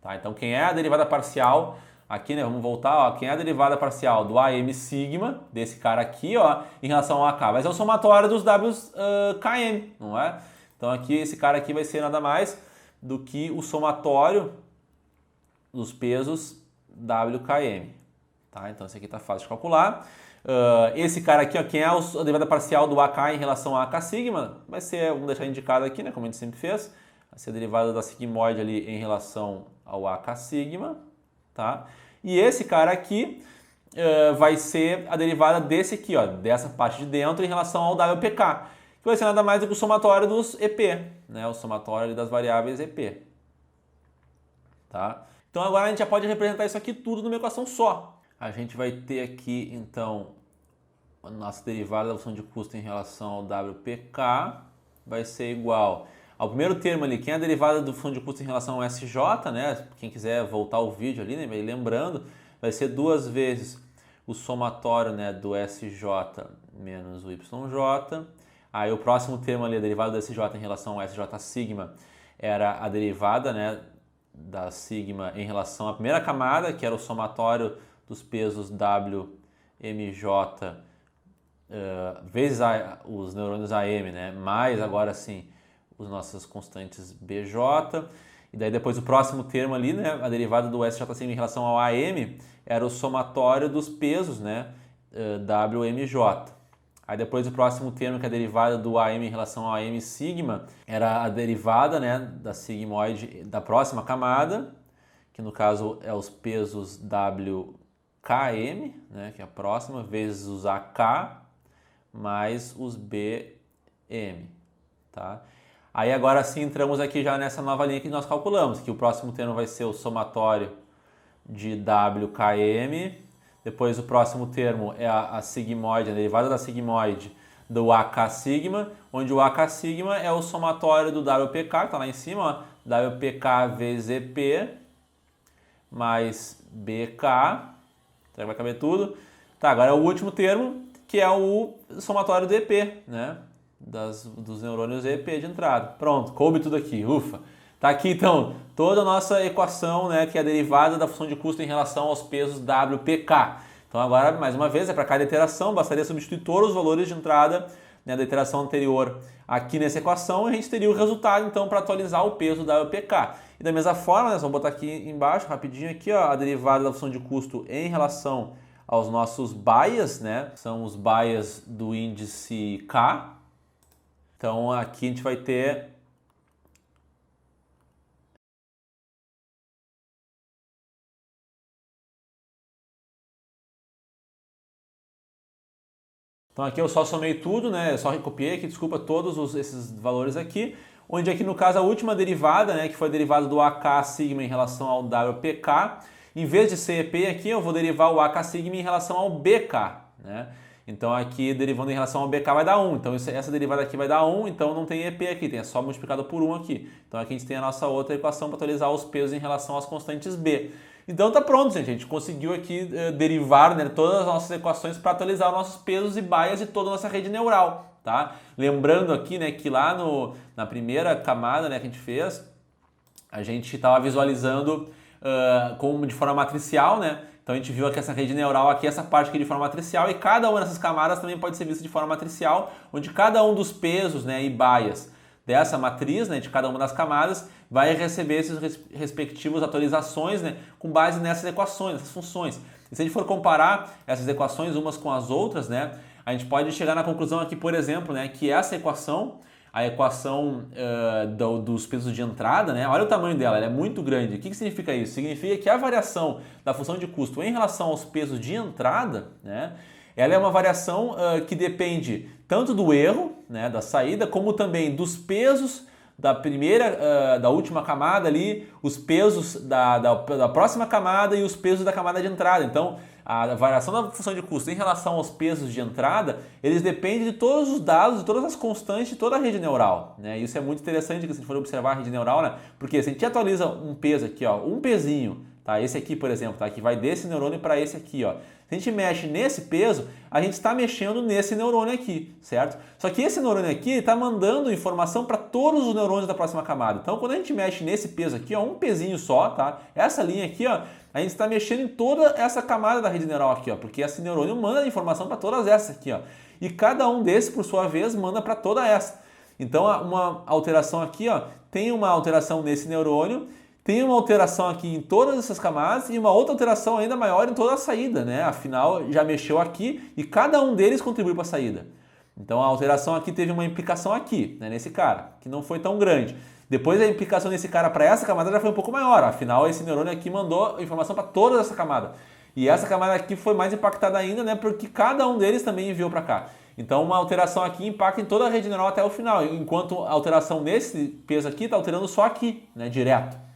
Speaker 1: Tá? Então, quem é a derivada parcial, aqui, né? Vamos voltar, ó. Quem é a derivada parcial do AM sigma, desse cara aqui, ó, em relação ao AK? Vai ser o somatório dos WKM, não é? Então, aqui, esse cara aqui vai ser nada mais do que o somatório dos pesos WKM. Tá? Então, esse aqui tá fácil de calcular. Esse cara aqui, ó, quem é a derivada parcial do AK em relação ao AK sigma, vai ser, vamos deixar indicado aqui, né, como a gente sempre fez, vai ser a derivada da sigmoide ali em relação ao AK sigma, tá? E esse cara aqui vai ser a derivada desse aqui, ó, dessa parte de dentro em relação ao WPK, que vai ser nada mais do que o somatório dos EP, né, o somatório das variáveis EP, tá? Então agora a gente já pode representar isso aqui tudo numa equação só. A gente vai ter aqui, então, a nossa derivada da função de custo em relação ao WPK vai ser igual ao primeiro termo ali, quem é a derivada da função de custo em relação ao SJ, né? Quem quiser voltar o vídeo ali, né? Vai lembrando, vai ser 2 vezes o somatório, né, do SJ menos o YJ. Aí o próximo termo ali, a derivada do SJ em relação ao SJ sigma, era a derivada, né, da sigma em relação à primeira camada, que era o somatório dos pesos WMJ vezes os neurônios AM, né? Mais agora sim as nossas constantes BJ. E daí depois o próximo termo ali, né? A derivada do SJ sigma em relação ao AM era o somatório dos pesos, né? WMJ. Aí depois o próximo termo, que é a derivada do AM em relação ao AM sigma, era a derivada, né, da sigmoide da próxima camada, que no caso é os pesos WKM, né, que é a próxima, vezes os AK mais os BM, tá? Aí agora sim entramos aqui já nessa nova linha que nós calculamos, que o próximo termo vai ser o somatório de WKM, depois o próximo termo é a sigmoide, a derivada da sigmoide do AK sigma, onde o AK sigma é o somatório do WPK, que está lá em cima, ó, WPK vezes EP mais BK, então vai caber tudo. Tá, agora é o último termo, que é o somatório do EP, né? Dos neurônios EP de entrada. Pronto, coube tudo aqui, ufa. Tá aqui então toda a nossa equação, né, que é a derivada da função de custo em relação aos pesos WPK. Então agora, mais uma vez, para cada iteração, bastaria substituir todos os valores de entrada, né, da iteração anterior aqui nessa equação, e a gente teria o resultado então para atualizar o peso WPK. E da mesma forma, né, vamos botar aqui embaixo, rapidinho aqui, ó, a derivada da função de custo em relação aos nossos bias, né? São os bias do índice K. Então aqui a gente vai ter então aqui eu só somei tudo, né? Eu só recopiei aqui, desculpa, todos esses valores aqui, onde aqui no caso a última derivada, né, que foi a derivada do AK sigma em relação ao WPK, em vez de ser EP aqui, eu vou derivar o AK sigma em relação ao BK, né? Então aqui, derivando em relação ao BK vai dar 1, então essa derivada aqui vai dar 1, então não tem EP aqui, tem só multiplicado por 1 aqui. Então aqui a gente tem a nossa outra equação para atualizar os pesos em relação às constantes B. Então tá pronto, gente, a gente conseguiu aqui derivar, né, todas as nossas equações para atualizar os nossos pesos e bias de toda a nossa rede neural, tá? Lembrando aqui, né, que lá na primeira camada, né, que a gente fez, a gente estava visualizando como de forma matricial, né? Então a gente viu aqui essa rede neural, aqui essa parte aqui de forma matricial, e cada uma dessas camadas também pode ser vista de forma matricial, onde cada um dos pesos, né, e bias dessa matriz, né, de cada uma das camadas, vai receber esses respectivos atualizações, né, com base nessas equações, nessas funções. E se a gente for comparar essas equações umas com as outras, né, a gente pode chegar na conclusão aqui, por exemplo, né, que essa equação, a equação dos pesos de entrada, né, olha o tamanho dela, ela é muito grande. O que significa isso? Significa que a variação da função de custo em relação aos pesos de entrada, né, ela é uma variação que depende tanto do erro, né, da saída, como também dos pesos da primeira, da última camada ali, os pesos da próxima camada e os pesos da camada de entrada. Então, a variação da função de custo em relação aos pesos de entrada, eles dependem de todos os dados, de todas as constantes de toda a rede neural, né? Isso é muito interessante que se a gente for observar a rede neural, né? Porque se a gente atualiza um peso aqui, ó, um pezinho, tá? Esse aqui, por exemplo, tá? Que vai desse neurônio para esse aqui, ó. Se a gente mexe nesse peso, a gente está mexendo nesse neurônio aqui, certo? Só que esse neurônio aqui está mandando informação para todos os neurônios da próxima camada. Então, quando a gente mexe nesse peso aqui, ó, um pezinho só, tá? Essa linha aqui, ó, a gente está mexendo em toda essa camada da rede neural aqui, ó, porque esse neurônio manda informação para todas essas aqui, ó. E cada um desses, por sua vez, manda para toda essa. Então, uma alteração aqui, ó, tem uma alteração nesse neurônio, tem uma alteração aqui em todas essas camadas e uma outra alteração ainda maior em toda a saída, né? Afinal, já mexeu aqui e cada um deles contribui para a saída. Então, a alteração aqui teve uma implicação aqui, né, nesse cara, que não foi tão grande. Depois a implicação desse cara para essa camada já foi um pouco maior. Afinal, esse neurônio aqui mandou informação para toda essa camada. E essa camada aqui foi mais impactada ainda, né, porque cada um deles também enviou para cá. Então, uma alteração aqui impacta em toda a rede neural até o final, enquanto a alteração nesse peso aqui está alterando só aqui, né, direto.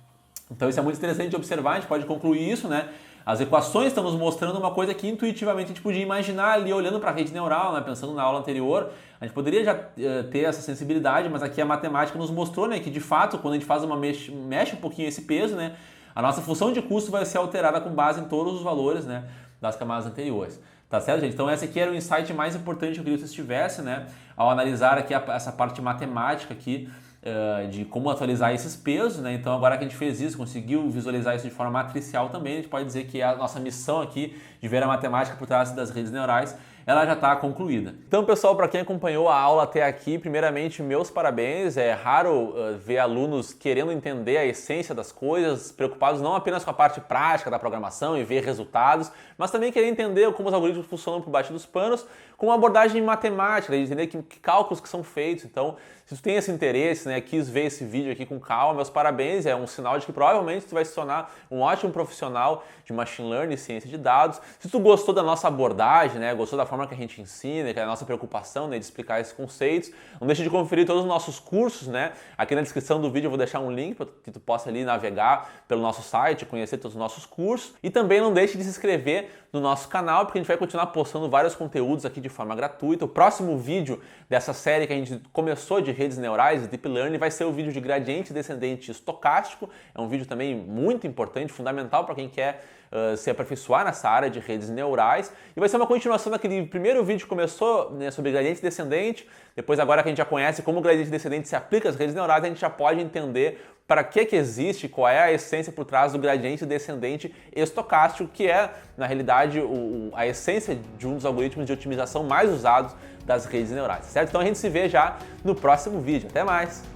Speaker 1: Então isso é muito interessante de observar, a gente pode concluir isso, né? As equações estão nos mostrando uma coisa que intuitivamente a gente podia imaginar ali olhando para a rede neural, né? Pensando na aula anterior, a gente poderia já ter essa sensibilidade, mas aqui a matemática nos mostrou, né, que de fato quando a gente faz mexe um pouquinho esse peso, né, a nossa função de custo vai ser alterada com base em todos os valores, né, das camadas anteriores. Tá certo, gente? Então esse aqui era o insight mais importante que eu queria que vocês tivessem, né, ao analisar aqui essa parte matemática aqui, de como atualizar esses pesos, né? Então agora que a gente fez isso, conseguiu visualizar isso de forma matricial também, a gente pode dizer que a nossa missão aqui de ver a matemática por trás das redes neurais, ela já está concluída. Então, pessoal, para quem acompanhou a aula até aqui, primeiramente, meus parabéns. É raro ver alunos querendo entender a essência das coisas, preocupados não apenas com a parte prática da programação e ver resultados, mas também querer entender como os algoritmos funcionam por baixo dos panos, com uma abordagem matemática, de entender que cálculos que são feitos. Então, se tu tem esse interesse, né, quis ver esse vídeo aqui com calma, meus parabéns, é um sinal de que provavelmente tu vai se tornar um ótimo profissional de Machine Learning e ciência de dados. Se tu gostou da nossa abordagem, né, gostou da forma que a gente ensina, que é a nossa preocupação, né, de explicar esses conceitos, não deixe de conferir todos os nossos cursos, né? Aqui na descrição do vídeo eu vou deixar um link para que tu possa ali navegar pelo nosso site, conhecer todos os nossos cursos. E também não deixe de se inscrever no nosso canal, porque a gente vai continuar postando vários conteúdos aqui de forma gratuita. O próximo vídeo dessa série que a gente começou de redes neurais e Deep Learning vai ser o vídeo de gradiente descendente estocástico. É um vídeo também muito importante, fundamental para quem quer se aperfeiçoar nessa área de redes neurais. E vai ser uma continuação daquele primeiro vídeo que começou, né, sobre gradiente descendente. Depois, agora que a gente já conhece como o gradiente descendente se aplica às redes neurais, a gente já pode entender para que existe, qual é a essência por trás do gradiente descendente estocástico, que é, na realidade, a essência de um dos algoritmos de otimização mais usados das redes neurais, certo? Então a gente se vê já no próximo vídeo. Até mais!